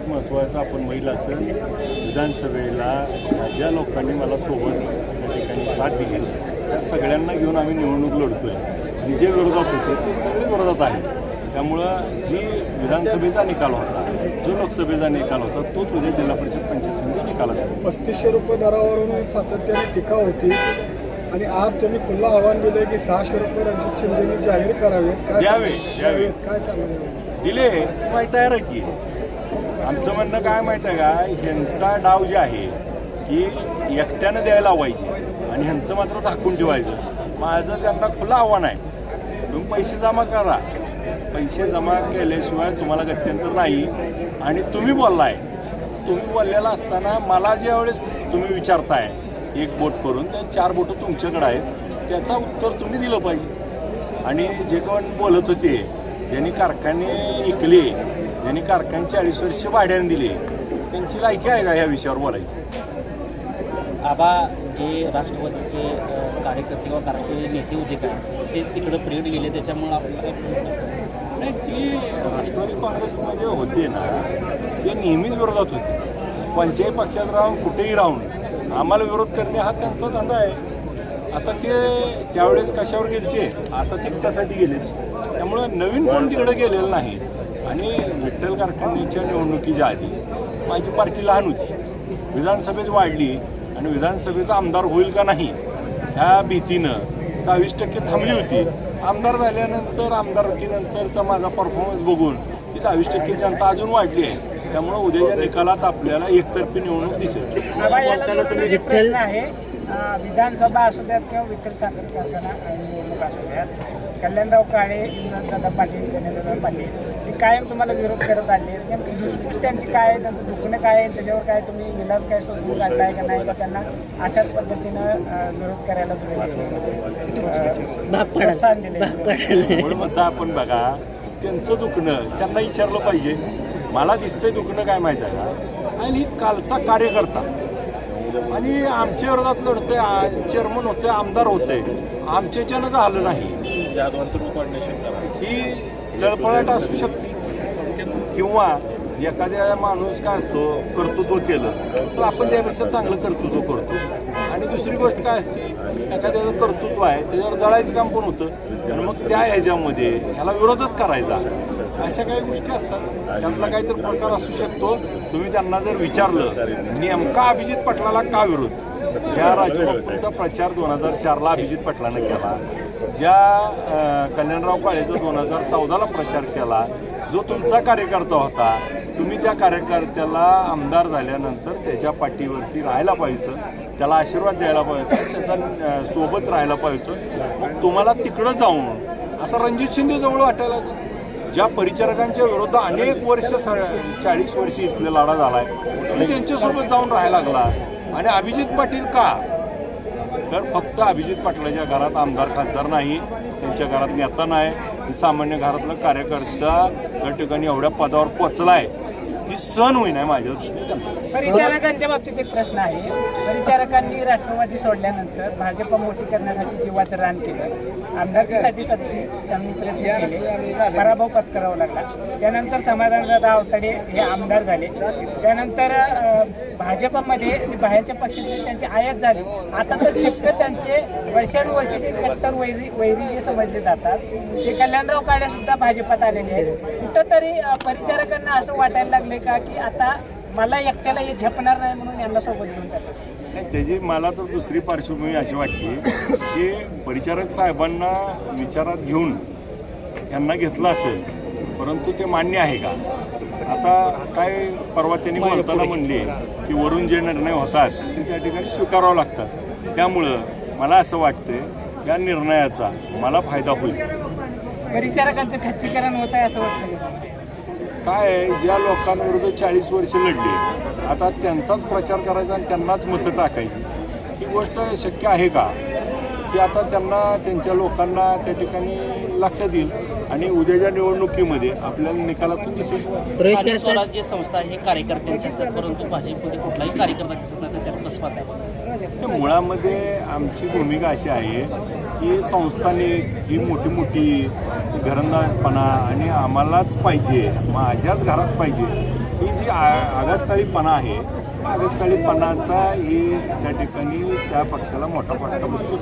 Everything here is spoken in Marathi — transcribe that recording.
महत्त्वाचं आपण महिला असेल विधानसभेला ज्या लोकांनी मला सोबत त्या ठिकाणी साथ दिली त्या सगळ्यांना घेऊन आम्ही निवडणूक लढतोय आणि जे विरोधात होते ते सगळे विरोधात आहेत. त्यामुळं जी विधानसभेचा निकाल होता जो लोकसभेचा निकाल होता तोच उद्या जिल्हा परिषद पंचायत समिती निकालाचा. 3500 रुपये दरावरून सातत्याने टीका होती आणि आज तुम्ही खुल्ला आव्हान दिलं की 600 रुपये रणजित शिंदेनी जाहीर करावे द्यावे काय सांगायचं दिले माहीत आहे रे की आमचं म्हणणं काय माहीत आहे का ह्यांचा डाव जे आहे की एकट्यानं द्यायला लावायचे आणि ह्यांचं मात्र झाकून ठेवायचं. माझं त्यांना खुलं आव्हान आहे तुम्ही पैसे जमा करा. पैसे जमा केल्याशिवाय तुम्हाला गत्यंतर नाही. आणि तुम्ही बोललेला असताना मला ज्यावेळेस तुम्ही विचारताय एक बोट करून तर 4 बोटं तुमच्याकडे आहेत त्याचं उत्तर तुम्ही दिलं पाहिजे. आणि जे कोण बोलत होते ज्यांनी कारखाने विकले ज्यांनी कारखाने 40 वर्ष भाड्याने दिले त्यांची लायकी आहे का ह्या विषयावर बोलायची. आबा जे राष्ट्रवादीचे कार्यकर्ते किंवा कारखाने नेते होते का ते तिकडं परेड गेले त्याच्यामुळं आपल्याला नाही ती राष्ट्रवादी काँग्रेसमध्ये होते ना ते नेहमीच विरोधात होते. कोणत्याही पक्षात राहून कुठेही राहून आम्हाला विरोध करणे हा त्यांचा धंदा आहे. आता ते त्यावेळेस कशावर गेले ते आता ते त्यासाठी गेले. त्यामुळं नवीन कोण तिकडे गेलेलं नाही. आणि विठ्ठल कारखान्याच्या निवडणुकीच्या आधी माझी पार्टी लहान होती विधानसभेत वाढली आणि विधानसभेचा आमदार होईल का नाही ह्या भीतीनं 22% थांबली होती. आमदार झाल्यानंतर आमदारकीनंतरचा माझा परफॉर्मन्स बघून ती 22% जनता अजून वाढली आहे. त्यामुळे उद्याच्या निकालात आपल्याला एकतर्फी निवडणूक दिसेल. प्रश्न आहे विधानसभा असू द्यात किंवा विठ्ठल साखर कारखाना निवडणूक असू द्यात कल्याणराव काळे दादा पाटील गणेशदादा पाटील हे कायम तुम्हाला विरोध करत आले. नेमकी धुसफूस त्यांची काय आहे त्यांचं दुखणं काय आहे त्याच्यावर काय तुम्ही विलास काय शोधून काढलाय का नाही का त्यांना अशाच पद्धतीनं विरोध करायला प्रोत्साहन दिले. म्हणून म्हणता आपण बघा त्यांचं दुखणं त्यांना विचारलं पाहिजे. मला दिसतंय दुखणं काय माहीत आहे का आणि कालचा कार्यकर्ता आणि आमच्या विरोधात लढतोय चेअरमन होते आमदार होते आमच्याच्यानं झालं नाही. ही चळपळाट असू शकते किंवा एखाद्या माणूस काय असतो कर्तृत्व केलं तर आपण त्यापेक्षा चांगलं कर्तृत्व करतो. आणि दुसरी गोष्ट काय असते एखाद्याचं कर्तृत्व आहे त्याच्यावर जळायचं काम पण होतं आणि मग त्या ह्याच्यामध्ये ह्याला विरोधच करायचा अशा काही गोष्टी असतात. त्यातला काहीतरी प्रकार असू शकतो. तुम्ही त्यांना जर विचारलं नेमका अभिजित पाटलाला का विरोध ज्या राजूबापूंचा प्रचार 2004ला अभिजित पाटलानं केला ज्या कल्याणराव काळेचा 2014ला प्रचार केला जो तुमचा कार्यकर्ता होता तुम्ही त्या कार्यकर्त्याला आमदार झाल्यानंतर त्याच्या पाठीवरती राहायला पाहिजे त्याला आशीर्वाद द्यायला पाहिजे त्याचा सोबत राहायला पाहिजे. मग तुम्हाला तिकडं जाऊन आता रणजित शिंदे जवळ वाटायला ज्या परिचारकांच्या विरोधात अनेक वर्ष 40 वर्ष इथले लढा झाला आहे तुम्ही त्यांच्यासोबत जाऊन राहायला लागला. आणि अभिजित पाटील का तर फक्त अभिजित पाटलाच्या घरात आमदार खासदार नाही त्यांच्या घरात नेता नाही सामान्य घरातला कार्यकर्ता त्या ठिकाणी एवढ्या पदावर पोचलाय ही सण होईन आहे माझ्या दृष्टीने. परिचारकांच्या बाबतीत एक प्रश्न आहे. परिचारकांनी राष्ट्रवादी सोडल्यानंतर भाजप मोठी करण्यासाठी जीवाचं रान केलं आमदारकीसाठी त्यांनी प्रयत्न केले पराभव पत्करावा लागला. त्यानंतर समाधानदादा आवताडे हे आमदार झाले. त्यानंतर भाजपमध्ये जे बाहेरच्या पक्षाचे त्यांची आयात झाली. आता तर चक्क त्यांचे वर्षानुवर्षीचे कट्टर वैरी जे समजले जातात ते कल्याणराव काळे सुद्धा भाजपात आलेले आहेत. कुठंतरी परिचारकांना असं वाटायला लागले का की आता मला एकट्याला हे झेपणार नाही म्हणून यांना सोबत घेऊन जातात. त्याची मला तर दुसरी पार्श्वभूमी अशी वाटते की परिचारक साहेबांना विचारात घेऊन यांना घेतलं असेल परंतु ते मान्य आहे का. आता काय परवा त्यांनी बोलताना म्हणले की वरून जे निर्णय होतात ते त्या ठिकाणी स्वीकारावं लागतात. त्यामुळं मला असं वाटतं या निर्णयाचा मला फायदा होईल. परिचारकांचं खच्चीकरण होत आहे असं वाटतं काय ज्या लोकांविरुद्ध 40 वर्ष लढली आता त्यांचाच प्रचार करायचा आणि त्यांनाच मतं टाकायची ही गोष्ट शक्य आहे का ती आता त्यांना त्यांच्या लोकांना त्या ठिकाणी लक्षात येईल आणि उद्याच्या निवडणुकीमध्ये आपल्याला निकालातून दिसेल. स्वराज्य संस्था हे कार्यकर्त्यांची असतात परंतु भाजपमध्ये कुठलाही कार्यकर्ता दिसत नाही त्यात कसं पाहता. मुळामध्ये आमची भूमिका अशी आहे की संस्थानिक ही मोठी मोठी घरंदाजपणा आणि आम्हालाच पाहिजे, माझ्याच घरात पाहिजे, ही जी आगस्ताळीपणा आहे, आगस्ताळीपणाचा ही त्या ठिकाणी त्या पक्षाला मोठा फटका बसतो.